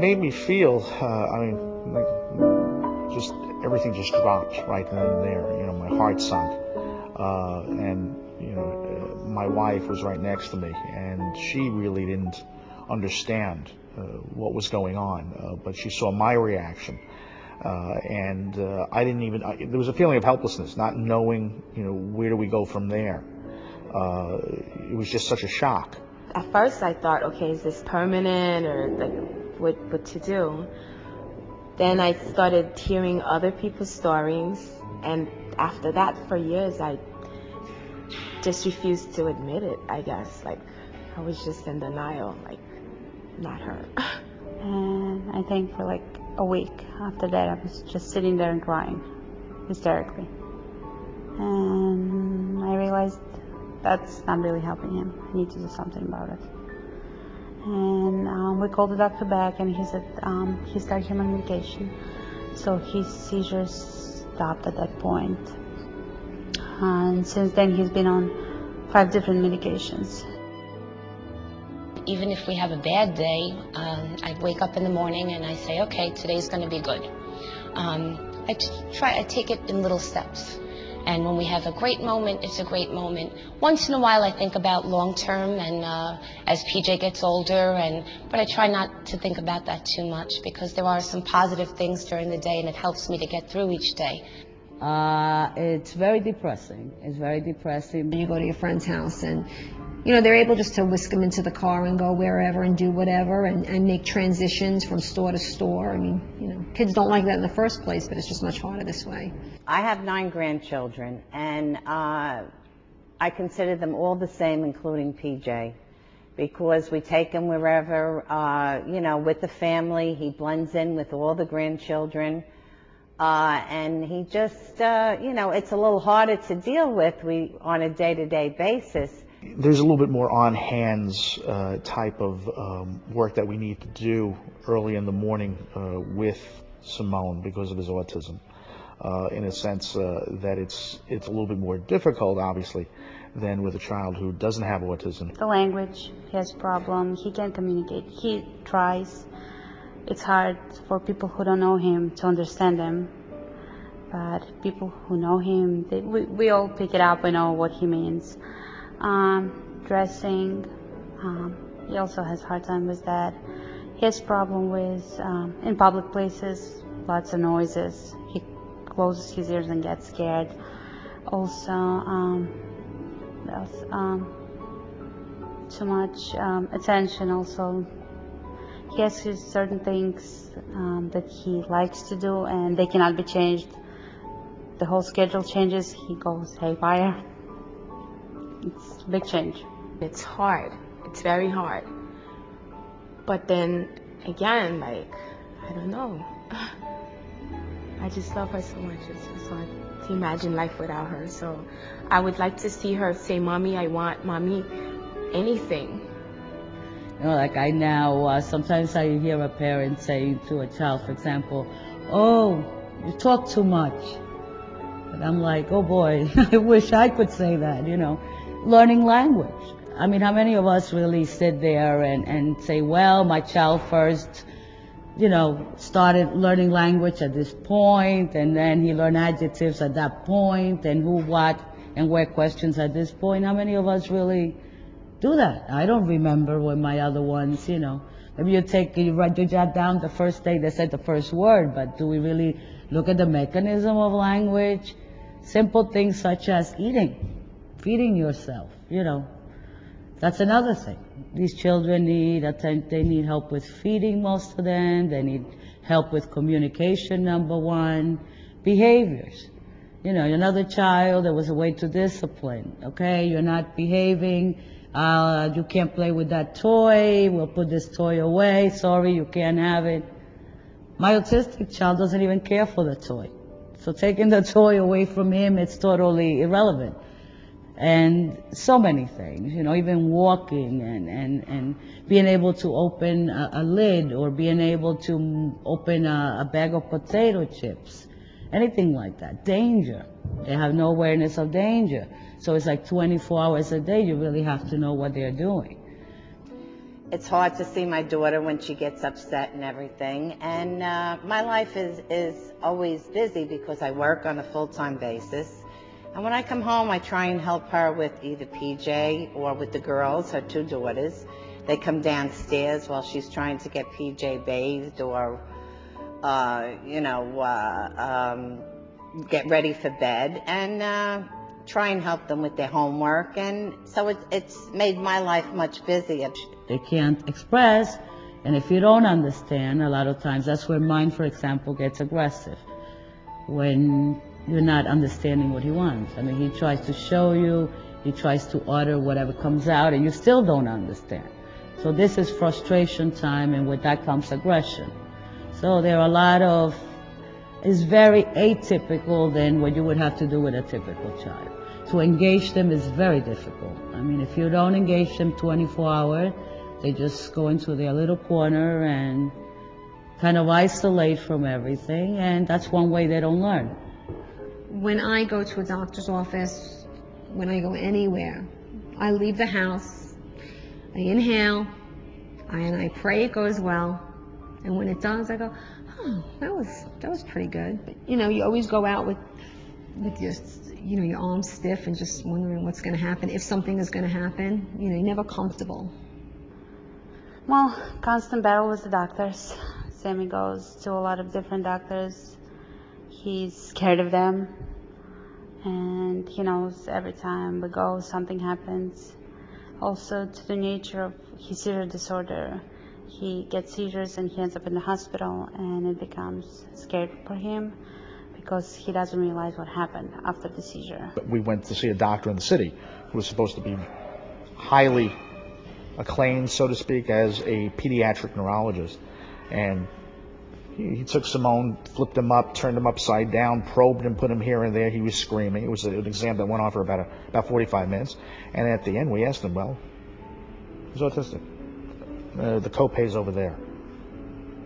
made me feel, like just everything just dropped right then and there. My heart sunk, and my wife was right next to me, and she really didn't understand what was going on, but she saw my reaction, and I didn't even. There was a feeling of helplessness, not knowing, where do we go from there. It was just such a shock. At first I thought, okay, is this permanent, or like what to do? Then I started hearing other people's stories, and after that, for years, I just refused to admit it, I guess. Like, I was just in denial, like, not her. And I think for like a week after that, I was just sitting there and crying hysterically. And I realized that's not really helping him. I need to do something about it. And we called the doctor back, and he said he started him on medication. So his seizures stopped at that point. And since then, he's been on 5 different medications. Even if we have a bad day, I wake up in the morning and I say, okay, today's going to be good. I take it in little steps. And when we have a great moment, it's a great moment. Once in a while, I think about long term, and as PJ gets older, but I try not to think about that too much, because there are some positive things during the day, and it helps me to get through each day. It's very depressing. It's very depressing. You go to your friend's house, and they're able just to whisk them into the car and go wherever and do whatever, and make transitions from store to store. I mean, kids don't like that in the first place, but it's just much harder this way. I have 9 grandchildren, and I consider them all the same, including PJ, because we take him wherever, with the family. He blends in with all the grandchildren, and he just, it's a little harder to deal with on a day-to-day basis. There's a little bit more on-hands type of work that we need to do early in the morning with Simone because of his autism, in a sense that it's a little bit more difficult, obviously, than with a child who doesn't have autism. The language, he has problems, he can't communicate, he tries. It's hard for people who don't know him to understand him, but people who know him, we all pick it up, we know what he means. Dressing, he also has a hard time with that. He has problem with, in public places, lots of noises. He closes his ears and gets scared. Also, too much attention also. He has his certain things that he likes to do, and they cannot be changed. The whole schedule changes, he goes haywire. It's a big change. It's hard. It's very hard. But then again, like, I don't know. I just love her so much. It's just hard to imagine life without her. So I would like to see her say, Mommy, I want Mommy, anything. Like I now, sometimes I hear a parent saying to a child, for example, oh, you talk too much. And I'm like, oh boy, I wish I could say that, Learning language. I mean, how many of us really sit there and say, well, my child first, started learning language at this point, and then he learned adjectives at that point, and who, what, and where questions at this point. How many of us really do that? I don't remember when my other ones, maybe you jot down the first day they said the first word, but do we really look at the mechanism of language? Simple things such as eating. Feeding yourself, that's another thing. These children they need help with feeding, most of them. They need help with communication, number one. Behaviors. Another child, there was a way to discipline. Okay, you're not behaving. You can't play with that toy. We'll put this toy away. Sorry, you can't have it. My autistic child doesn't even care for the toy. So taking the toy away from him, it's totally irrelevant. And so many things, even walking and being able to open a lid, or being able to open a bag of potato chips, anything like that. Danger. They have no awareness of danger. So it's like 24 hours a day, you really have to know what they're doing. It's hard to see my daughter when she gets upset and everything. And my life is always busy because I work on a full-time basis. And when I come home, I try and help her with either PJ or with the girls, her two daughters. They come downstairs while she's trying to get PJ bathed or, get ready for bed. And try and help them with their homework, and so it's made my life much busier. They can't express, and if you don't understand, a lot of times that's where mine, for example, gets aggressive. When you're not understanding what he wants. I mean, he tries to show you, he tries to order whatever comes out, and you still don't understand. So this is frustration time, and with that comes aggression. So there are a lot of, it's very atypical than what you would have to do with a typical child. To engage them is very difficult. I mean, if you don't engage them 24 hours, they just go into their little corner and kind of isolate from everything, and that's one way they don't learn. When I go to a doctor's office, when I go anywhere, I leave the house, I inhale, and I pray it goes well, and when it does, I go, oh, that was pretty good. But, you always go out with your arms stiff and just wondering what's going to happen, if something is going to happen. You're never comfortable. Well, constant battle with the doctors. Sammy goes to a lot of different doctors. He's scared of them, and he knows every time we go something happens. Also, to the nature of his seizure disorder, he gets seizures and he ends up in the hospital, and it becomes scary for him because he doesn't realize what happened after the seizure. We went to see a doctor in the city who was supposed to be highly acclaimed, so to speak, as a pediatric neurologist. And he took Simone, flipped him up, turned him upside down, probed him, put him here and there. He was screaming. It was an exam that went on for about 45 minutes. And at the end, we asked him, well, he's autistic. The copay's over there.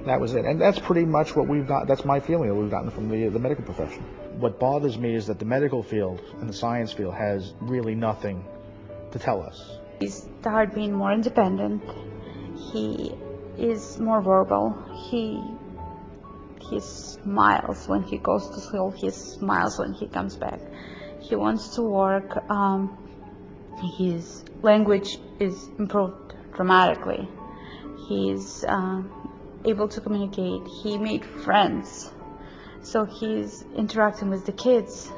That was it. And that's pretty much what we've got. That's my feeling that we've gotten from the medical profession. What bothers me is that the medical field and the science field has really nothing to tell us. He started being more independent. He is more verbal. He smiles when he goes to school. He smiles when he comes back. He wants to work. His language is improved dramatically. He's able to communicate. He made friends. So he's interacting with the kids.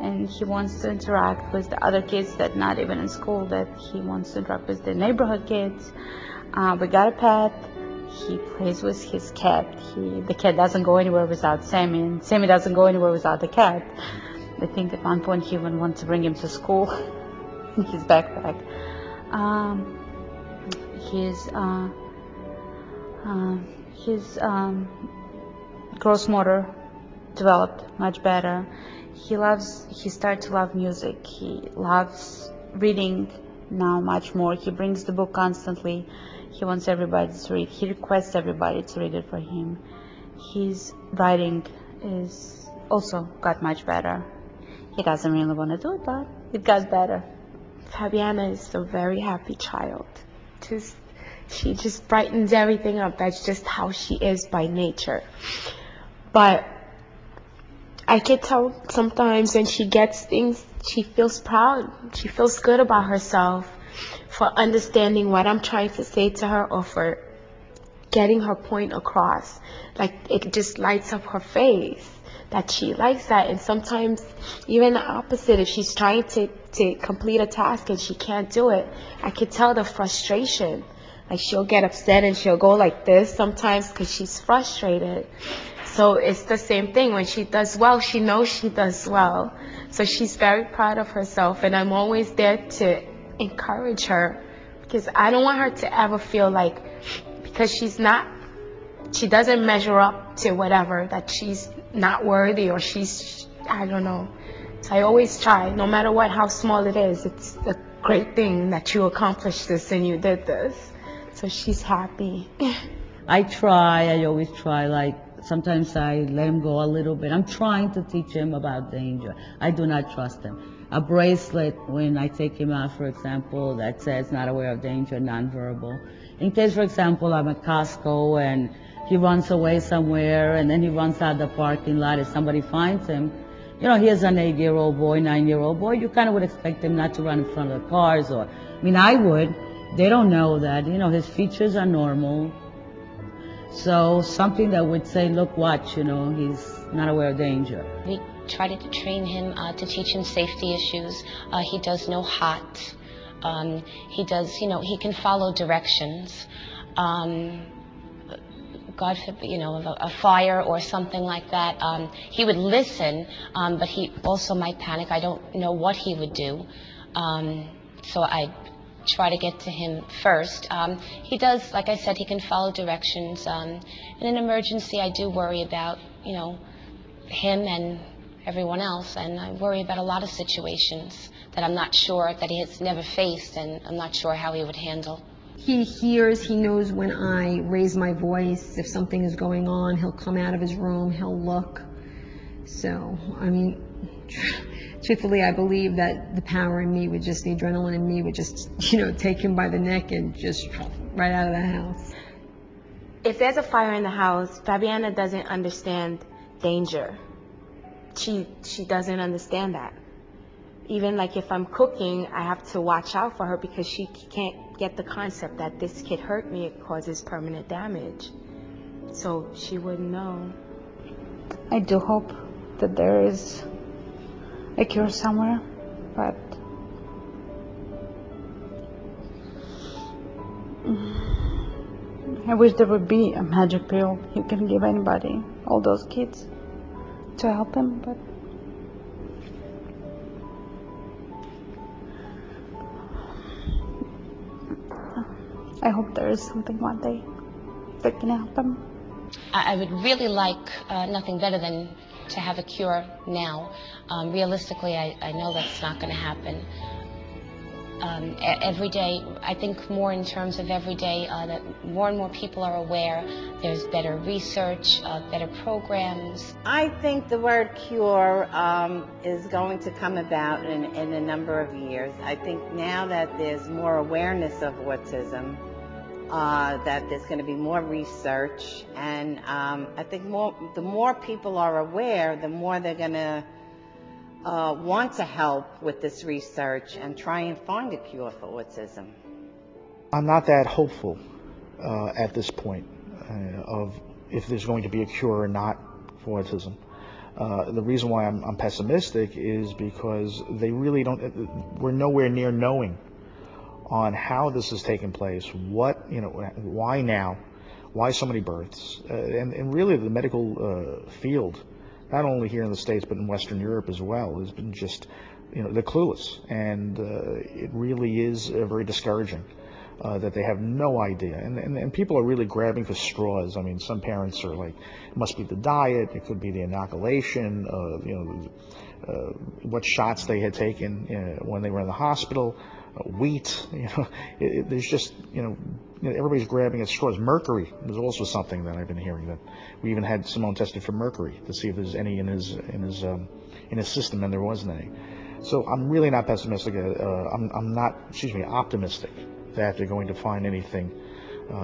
And he wants to interact with the other kids that not even in school, that he wants to interact with the neighborhood kids. We got a pet. He plays with his cat. The cat doesn't go anywhere without Sammy, and Sammy doesn't go anywhere without the cat. I think at one point he even wants to bring him to school in his backpack. His gross motor developed much better. He started to love music. He loves reading now much more. He brings the book constantly. He wants everybody to read. He requests everybody to read it for him. His writing is also got much better. He doesn't really want to do it, but it got better. Fabiana is a very happy child. She just brightens everything up. That's just how she is by nature. But I can tell sometimes when she gets things, she feels proud. She feels good about herself for understanding what I'm trying to say to her, or for getting her point across. Like, it just lights up her face that she likes that. And sometimes even the opposite, if she's trying to complete a task and she can't do it, I could tell the frustration. Like, she'll get upset and she'll go like this sometimes because she's frustrated. So it's the same thing. When she does well, she knows she does well. So she's very proud of herself, and I'm always there to encourage her, because I don't want her to ever feel like, because she doesn't measure up to whatever, that she's not worthy, or I don't know. So I always try, no matter what, how small it is, it's a great thing that you accomplished this and you did this. So she's happy. I always try, like, sometimes I let him go a little bit. I'm trying to teach him about danger. I do not trust him. A bracelet, when I take him out, for example, that says not aware of danger, nonverbal. In case, for example, I'm at Costco and he runs away somewhere and then he runs out the parking lot and somebody finds him, you know, here's an 8-year-old boy, 9-year-old boy, you kind of would expect him not to run in front of the cars, or, I mean, I would. They don't know that, you know, his features are normal. So something that would say, look, watch, you know, he's not aware of danger. We tried to train him to teach him safety issues. He does know hot. He does, you know, he can follow directions. God forbid, you know, a fire or something like that. He would listen, but he also might panic. I don't know what he would do. So I try to get to him first. He does, like I said, he can follow directions. In an emergency, I do worry about, you know, him and everyone else, and I worry about a lot of situations that I'm not sure, that he has never faced, and I'm not sure how he would handle. He hears, he knows when I raise my voice, if something is going on, he'll come out of his room, he'll look. So, I mean, truthfully, I believe that the power in me would just, the adrenaline in me would just, you know, take him by the neck and just right out of the house. If there's a fire in the house, Fabiana doesn't understand danger. She doesn't understand that. Even like if I'm cooking, I have to watch out for her because she can't get the concept that this kid hurt me, it causes permanent damage. So she wouldn't know. I do hope that there is a cure somewhere, but I wish there would be a magic pill you can give anybody, all those kids, to help them, but I hope there is something one day that can help them. I would really like nothing better than to have a cure now. Realistically, I know that's not going to happen. Every day, I think more in terms of every day, that more and more people are aware. There's better research, better programs. I think the word cure is going to come about in a number of years. I think now that there's more awareness of autism, that there's going to be more research, and I think the more people are aware, the more they're going to want to help with this research and try and find a cure for autism. I'm not that hopeful at this point of if there's going to be a cure or not for autism. The reason why I'm pessimistic is because they really we're nowhere near knowing on how this is taking place, what, you know, why now, why so many births, and really the medical field, not only here in the States but in Western Europe as well, has been just, you know, they're clueless, and it really is very discouraging that they have no idea, and people are really grabbing for straws. I mean, some parents are like, it must be the diet, it could be the inoculation, you know, what shots they had taken when they were in the hospital, wheat, you know, there's just, you know, everybody's grabbing at straws. Mercury was also something that I've been hearing, that we even had Simone tested for mercury to see if there's any in his system, and there wasn't any. So I'm really not pessimistic. I'm not, optimistic that they're going to find anything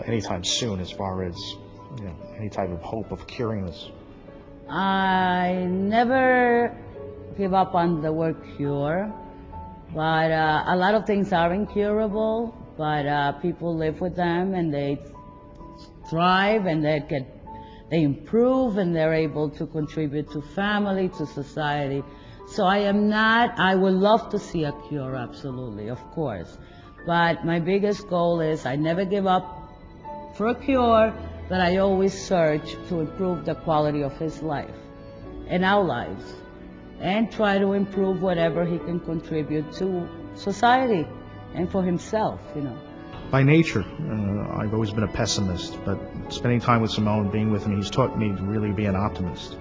anytime soon as far as, you know, any type of hope of curing this. I never give up on the word cure, but a lot of things are incurable, but people live with them and they thrive and they improve and they're able to contribute to family, to society. So I would love to see a cure, absolutely, of course. But my biggest goal is I never give up for a cure, but I always search to improve the quality of his life and our lives, and try to improve whatever he can contribute to society and for himself, you know. By nature, I've always been a pessimist, but spending time with Simone, being with him, he's taught me to really be an optimist.